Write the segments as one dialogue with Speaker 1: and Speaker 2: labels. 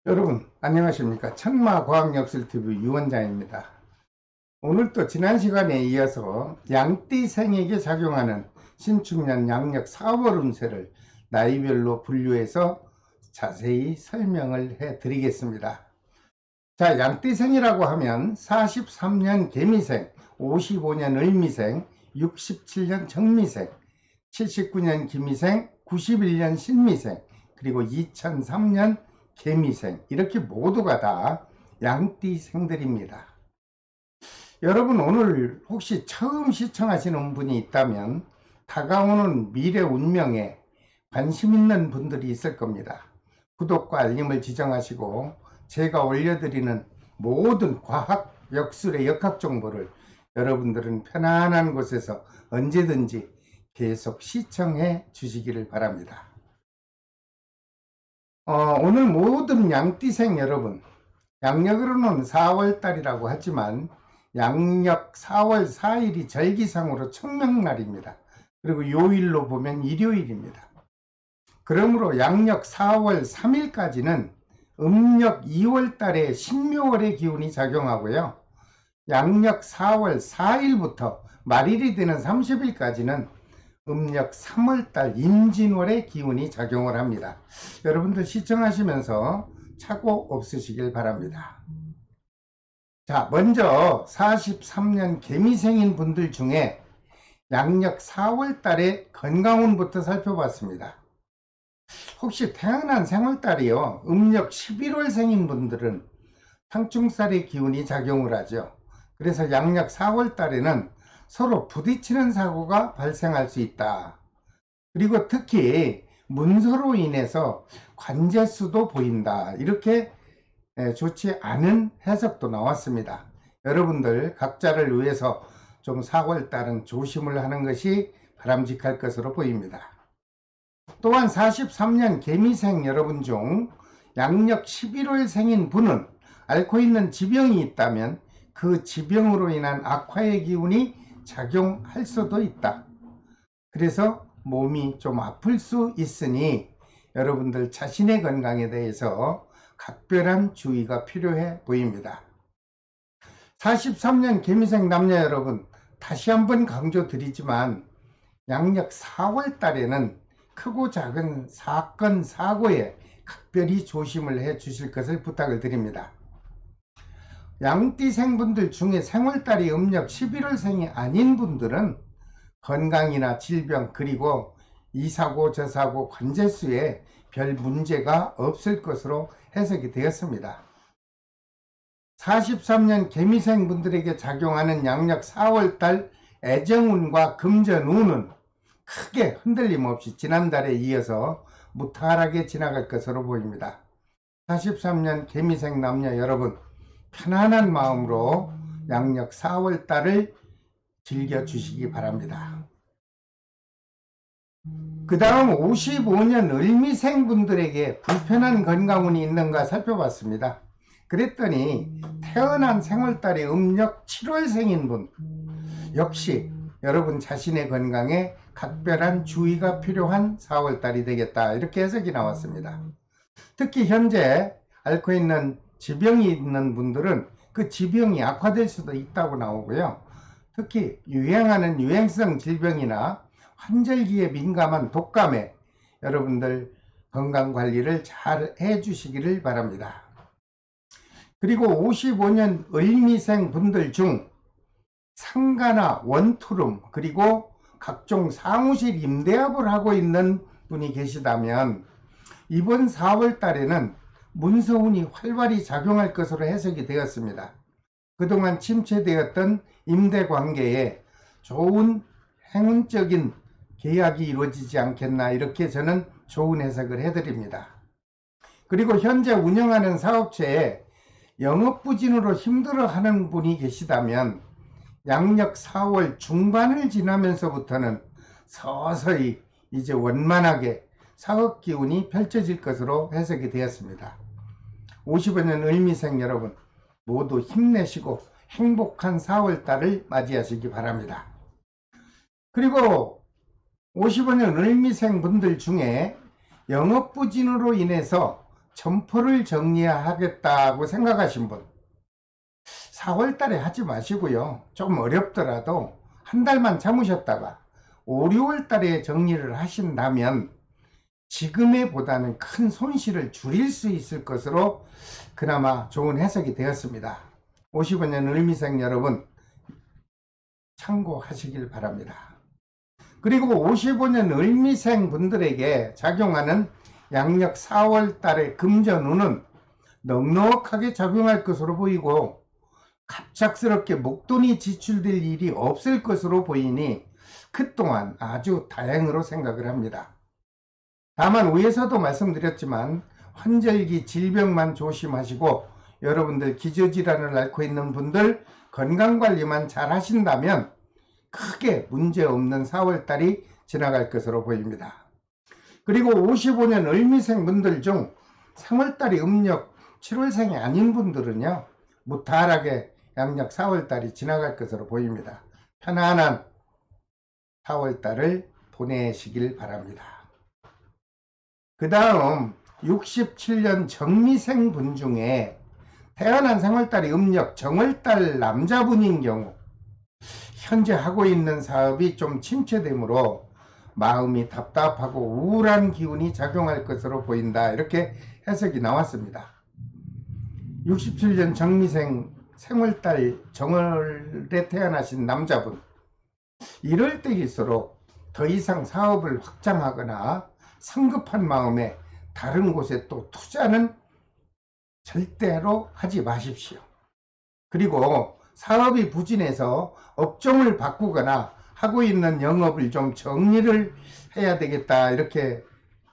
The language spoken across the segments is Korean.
Speaker 1: 여러분 안녕하십니까. 천마과학역술TV 유원장입니다. 오늘 또 지난 시간에 이어서 양띠생에게 작용하는 신축년 양력 4월 운세를 나이별로 분류해서 자세히 설명을 해 드리겠습니다. 자, 양띠생이라고 하면 43년 개미생, 55년 을미생, 67년 정미생, 79년 기미생, 91년 신미생, 그리고 2003년 개미생, 이렇게 모두가 다 양띠생들입니다. 여러분, 오늘 혹시 처음 시청하시는 분이 있다면 다가오는 미래 운명에 관심 있는 분들이 있을 겁니다. 구독과 알림을 지정하시고 제가 올려드리는 모든 과학, 역술의 역학 정보를 여러분들은 편안한 곳에서 언제든지 계속 시청해 주시기를 바랍니다. 오늘 모든 양띠생 여러분, 양력으로는 4월달이라고 하지만 양력 4월 4일이 절기상으로 청명날입니다. 그리고 요일로 보면 일요일입니다. 그러므로 양력 4월 3일까지는 음력 2월달에 신묘월의 기운이 작용하고요. 양력 4월 4일부터 말일이 되는 30일까지는 음력 3월달 임진월의 기운이 작용을 합니다. 여러분들 시청하시면서 착오 없으시길 바랍니다. 자, 먼저 43년 개미생인 분들 중에 양력 4월달의 건강운부터 살펴봤습니다. 혹시 태어난 생월달이요, 음력 11월생인 분들은 상충살의 기운이 작용을 하죠. 그래서 양력 4월달에는 서로 부딪히는 사고가 발생할 수 있다. 그리고 특히 문서로 인해서 관제수도 보인다. 이렇게 좋지 않은 해석도 나왔습니다. 여러분들 각자를 위해서 좀 4월달은 조심을 하는 것이 바람직할 것으로 보입니다. 또한 43년 개미생 여러분 중 양력 11월 생인 분은 앓고 있는 지병이 있다면 그 지병으로 인한 악화의 기운이 작용할 수도 있다. 그래서 몸이 좀 아플 수 있으니 여러분들 자신의 건강에 대해서 각별한 주의가 필요해 보입니다. 43년 개미생 남녀 여러분, 다시 한번 강조드리지만 양력 4월 달에는 크고 작은 사건, 사고에 각별히 조심을 해 주실 것을 부탁을 드립니다. 양띠생분들 중에 생월달이 음력 11월생이 아닌 분들은 건강이나 질병, 그리고 이 사고 저 사고 관제수에 별 문제가 없을 것으로 해석이 되었습니다. 43년 개미생 분들에게 작용하는 양력 4월달 애정운과 금전운은 크게 흔들림 없이 지난달에 이어서 무탈하게 지나갈 것으로 보입니다. 43년 개미생 남녀 여러분, 편안한 마음으로 양력 4월달을 즐겨주시기 바랍니다. 그 다음 55년 을미생 분들에게 불편한 건강운이 있는가 살펴봤습니다. 그랬더니 태어난 생월달에 음력 7월생인 분, 역시 여러분 자신의 건강에 각별한 주의가 필요한 4월달이 되겠다, 이렇게 해석이 나왔습니다. 특히 현재 앓고 있는 지병이 있는 분들은 그 지병이 악화될 수도 있다고 나오고요. 특히 유행하는 유행성 질병이나 환절기에 민감한 독감에 여러분들 건강관리를 잘 해주시기를 바랍니다. 그리고 55년 을미생 분들 중 상가나 원투룸, 그리고 각종 사무실 임대업을 하고 있는 분이 계시다면 이번 4월 달에는 문서운이 활발히 작용할 것으로 해석이 되었습니다. 그동안 침체되었던 임대관계에 좋은 행운적인 계약이 이루어지지 않겠나, 이렇게 저는 좋은 해석을 해드립니다. 그리고 현재 운영하는 사업체에 영업부진으로 힘들어하는 분이 계시다면 양력 4월 중반을 지나면서부터는 서서히 이제 원만하게 사업 기운이 펼쳐질 것으로 해석이 되었습니다. 55년 을미생 여러분, 모두 힘내시고 행복한 4월달을 맞이하시기 바랍니다. 그리고 55년 을미생 분들 중에 영업부진으로 인해서 점포를 정리하겠다고 생각하신 분 4월 달에 하지 마시고요. 좀 어렵더라도 한 달만 참으셨다가 5, 6월 달에 정리를 하신다면 지금에 보다는 큰 손실을 줄일 수 있을 것으로 그나마 좋은 해석이 되었습니다. 55년 을미생 여러분 참고하시길 바랍니다. 그리고 55년 을미생 분들에게 작용하는 양력 4월 달의 금전운은 넉넉하게 작용할 것으로 보이고 갑작스럽게 목돈이 지출될 일이 없을 것으로 보이니 그동안 아주 다행으로 생각을 합니다. 다만 위에서도 말씀드렸지만 환절기 질병만 조심하시고 여러분들 기저질환을 앓고 있는 분들 건강관리만 잘 하신다면 크게 문제없는 4월달이 지나갈 것으로 보입니다. 그리고 55년 을미생 분들 중 3월달이 음력 7월생이 아닌 분들은요 무탈하게 양력 4월달이 지나갈 것으로 보입니다. 편안한 4월달을 보내시길 바랍니다. 그 다음 67년 정미생 분 중에 태어난 생월달이 음력 정월달 남자분인 경우 현재 하고 있는 사업이 좀 침체되므로 마음이 답답하고 우울한 기운이 작용할 것으로 보인다. 이렇게 해석이 나왔습니다. 67년 정미생 생월달 정월에 태어나신 남자분 이럴 때일수록 더 이상 사업을 확장하거나 성급한 마음에 다른 곳에 또 투자는 절대로 하지 마십시오. 그리고 사업이 부진해서 업종을 바꾸거나 하고 있는 영업을 좀 정리를 해야 되겠다 이렇게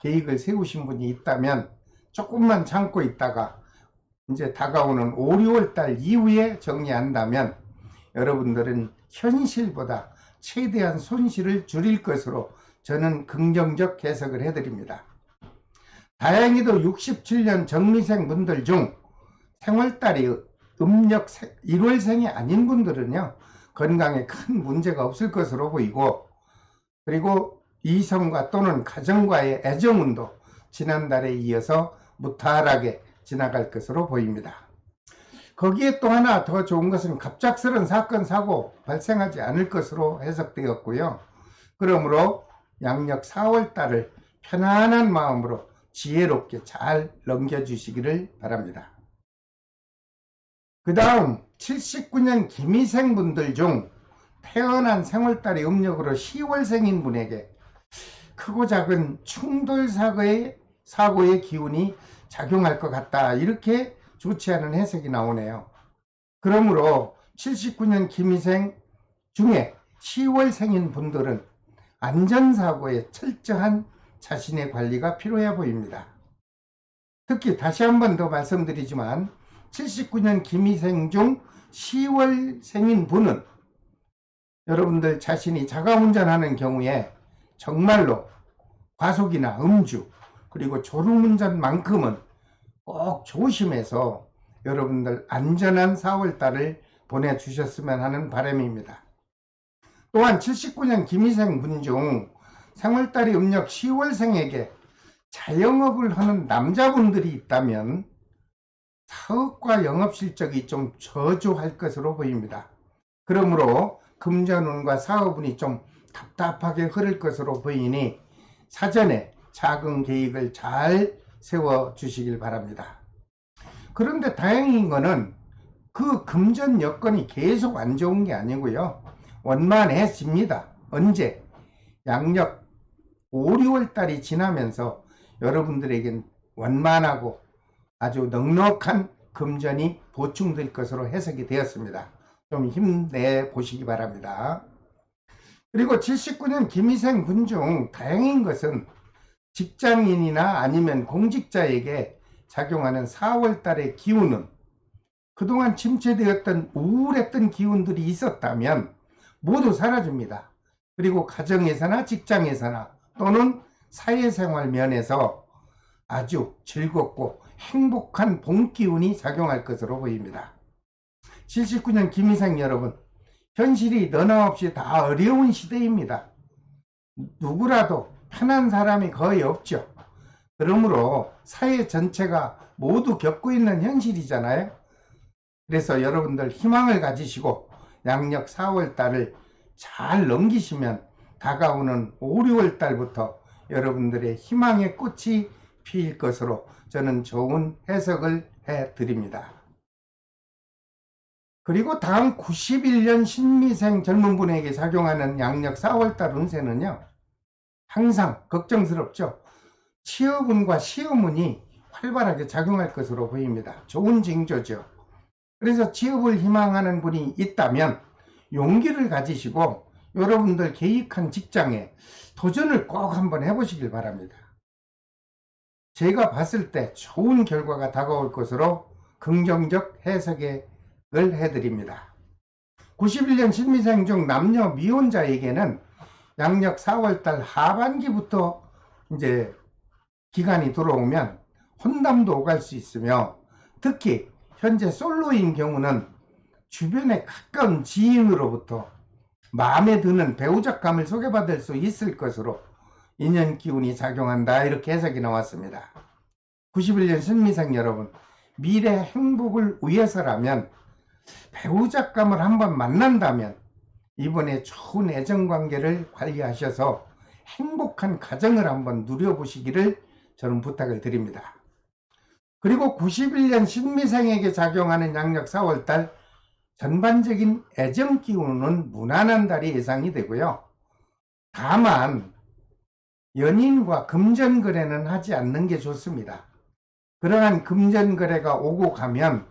Speaker 1: 계획을 세우신 분이 있다면 조금만 참고 있다가 이제 다가오는 5, 6월 달 이후에 정리한다면 여러분들은 현실보다 최대한 손실을 줄일 것으로 저는 긍정적 해석을 해드립니다. 다행히도 67년 정미생 분들 중 생월달이 음력 1월생이 아닌 분들은요 건강에 큰 문제가 없을 것으로 보이고 그리고 이성과 또는 가정과의 애정운도 지난달에 이어서 무탈하게 지나갈 것으로 보입니다. 거기에 또 하나 더 좋은 것은 갑작스런 사건 사고 발생하지 않을 것으로 해석되었고요. 그러므로 양력 4월달을 편안한 마음으로 지혜롭게 잘 넘겨주시기를 바랍니다. 그 다음 79년 김희생 분들 중 태어난 생월달이 음력으로 10월생인 분에게 크고 작은 충돌 사고의 기운이 작용할 것 같다. 이렇게 좋지 않은 해석이 나오네요. 그러므로 79년 김희생 중에 10월생인 분들은 안전사고에 철저한 자신의 관리가 필요해 보입니다. 특히 다시 한 번 더 말씀드리지만 79년 김희생 중 10월생인 분은 여러분들 자신이 자가운전하는 경우에 정말로 과속이나 음주 그리고 졸음운전만큼은 꼭 조심해서 여러분들 안전한 4월달을 보내주셨으면 하는 바람입니다. 또한 79년 김희생 분 중 생월달이 음력 10월생에게 자영업을 하는 남자분들이 있다면 사업과 영업실적이 좀 저조할 것으로 보입니다. 그러므로 금전운과 사업운이 좀 답답하게 흐를 것으로 보이니 사전에 작은 계획을 잘 세워주시길 바랍니다. 그런데 다행인 거는 그 금전 여건이 계속 안 좋은 게 아니고요. 원만해집니다. 언제? 양력 5, 6월 달이 지나면서 여러분들에겐 원만하고 아주 넉넉한 금전이 보충될 것으로 해석이 되었습니다. 좀 힘내 보시기 바랍니다. 그리고 79년 김희생 분 중 다행인 것은 직장인이나 아니면 공직자에게 작용하는 4월 달의 기운은 그동안 침체되었던 우울했던 기운들이 있었다면 모두 사라집니다. 그리고 가정에서나 직장에서나 또는 사회생활 면에서 아주 즐겁고 행복한 봄 기운이 작용할 것으로 보입니다. 79년 김희생 여러분, 현실이 너나 없이 다 어려운 시대입니다. 누구라도 편한 사람이 거의 없죠. 그러므로 사회 전체가 모두 겪고 있는 현실이잖아요. 그래서 여러분들 희망을 가지시고 양력 4월 달을 잘 넘기시면 다가오는 5, 6월 달부터 여러분들의 희망의 꽃이 피일 것으로 저는 좋은 해석을 해드립니다. 그리고 다음 91년 신미생 젊은 분에게 작용하는 양력 4월달 운세는요, 항상 걱정스럽죠. 취업운과 시험운이 활발하게 작용할 것으로 보입니다. 좋은 징조죠. 그래서 취업을 희망하는 분이 있다면 용기를 가지시고 여러분들 계획한 직장에 도전을 꼭 한번 해보시길 바랍니다. 제가 봤을 때 좋은 결과가 다가올 것으로 긍정적 해석을 해드립니다. 91년 신미생 중 남녀 미혼자에게는 양력 4월달 하반기부터 이제 기간이 들어오면 혼담도 오갈 수 있으며, 특히 현재 솔로인 경우는 주변에 가까운 지인으로부터 마음에 드는 배우자감을 소개받을 수 있을 것으로 인연 기운이 작용한다, 이렇게 해석이 나왔습니다. 91년 신미생 여러분, 미래 행복을 위해서라면 배우자감을 한번 만난다면 이번에 좋은 애정관계를 관리하셔서 행복한 가정을 한번 누려보시기를 저는 부탁을 드립니다. 그리고 91년 신미생에게 작용하는 양력 4월달 전반적인 애정기운은 무난한 달이 예상이 되고요. 다만 연인과 금전거래는 하지 않는 게 좋습니다. 그러한 금전거래가 오고 가면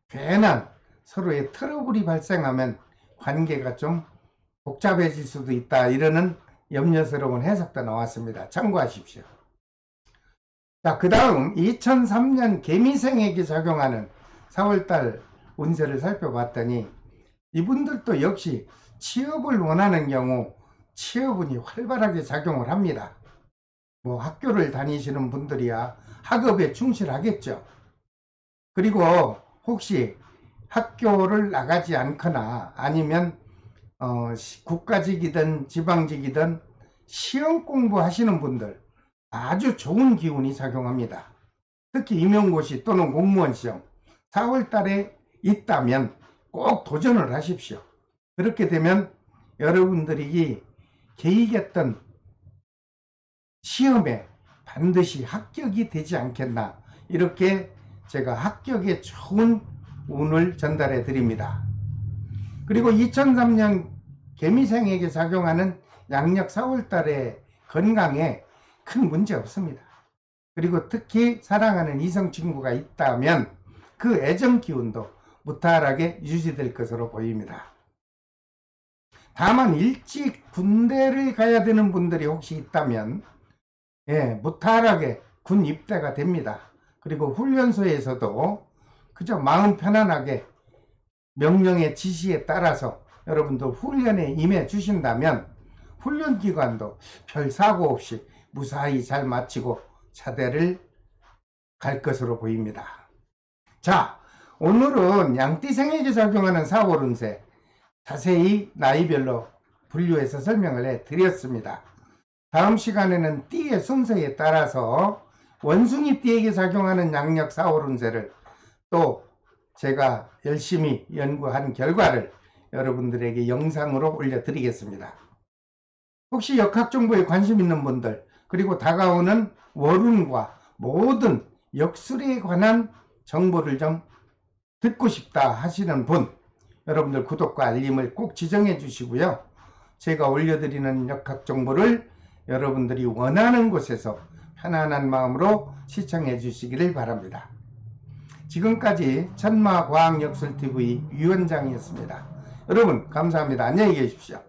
Speaker 1: 괜한 서로의 트러블이 발생하면 관계가 좀 복잡해질 수도 있다, 이러는 염려스러운 해석도 나왔습니다. 참고하십시오. 자, 그 다음 2003년 개미생에게 작용하는 4월달 운세를 살펴봤더니 이분들도 역시 취업을 원하는 경우 취업운이 활발하게 작용을 합니다. 뭐 학교를 다니시는 분들이야 학업에 충실하겠죠. 그리고 혹시 학교를 나가지 않거나 아니면 국가직이든 지방직이든 시험 공부하시는 분들 아주 좋은 기운이 작용합니다. 특히 임용고시 또는 공무원 시험 4월달에 있다면 꼭 도전을 하십시오. 그렇게 되면 여러분들이 계획했던 시험에 반드시 합격이 되지 않겠나, 이렇게 제가 합격에 좋은 운을 전달해 드립니다. 그리고 2003년 개미생에게 작용하는 양력 4월달의 건강에 큰 문제 없습니다. 그리고 특히 사랑하는 이성 친구가 있다면 그 애정 기운도 무탈하게 유지될 것으로 보입니다. 다만 일찍 군대를 가야 되는 분들이 혹시 있다면 무탈하게 군 입대가 됩니다. 그리고 훈련소에서도 그저 마음 편안하게 명령의 지시에 따라서 여러분들 훈련에 임해 주신다면 훈련 기간도 별 사고 없이 무사히 잘 마치고 차대를 갈 것으로 보입니다. 자, 오늘은 양띠생에게 작용하는 4월 운세 자세히 나이별로 분류해서 설명을 해 드렸습니다. 다음 시간에는 띠의 순서에 따라서 원숭이 띠에게 작용하는 양력 4월 운세를 또 제가 열심히 연구한 결과를 여러분들에게 영상으로 올려드리겠습니다. 혹시 역학정보에 관심 있는 분들, 그리고 다가오는 월운과 모든 역술에 관한 정보를 좀 듣고 싶다 하시는 분, 여러분들 구독과 알림을 꼭 지정해 주시고요. 제가 올려드리는 역학정보를 여러분들이 원하는 곳에서 편안한 마음으로 시청해 주시기를 바랍니다. 지금까지 천마과학역술TV 유원장이었습니다. 여러분 감사합니다. 안녕히 계십시오.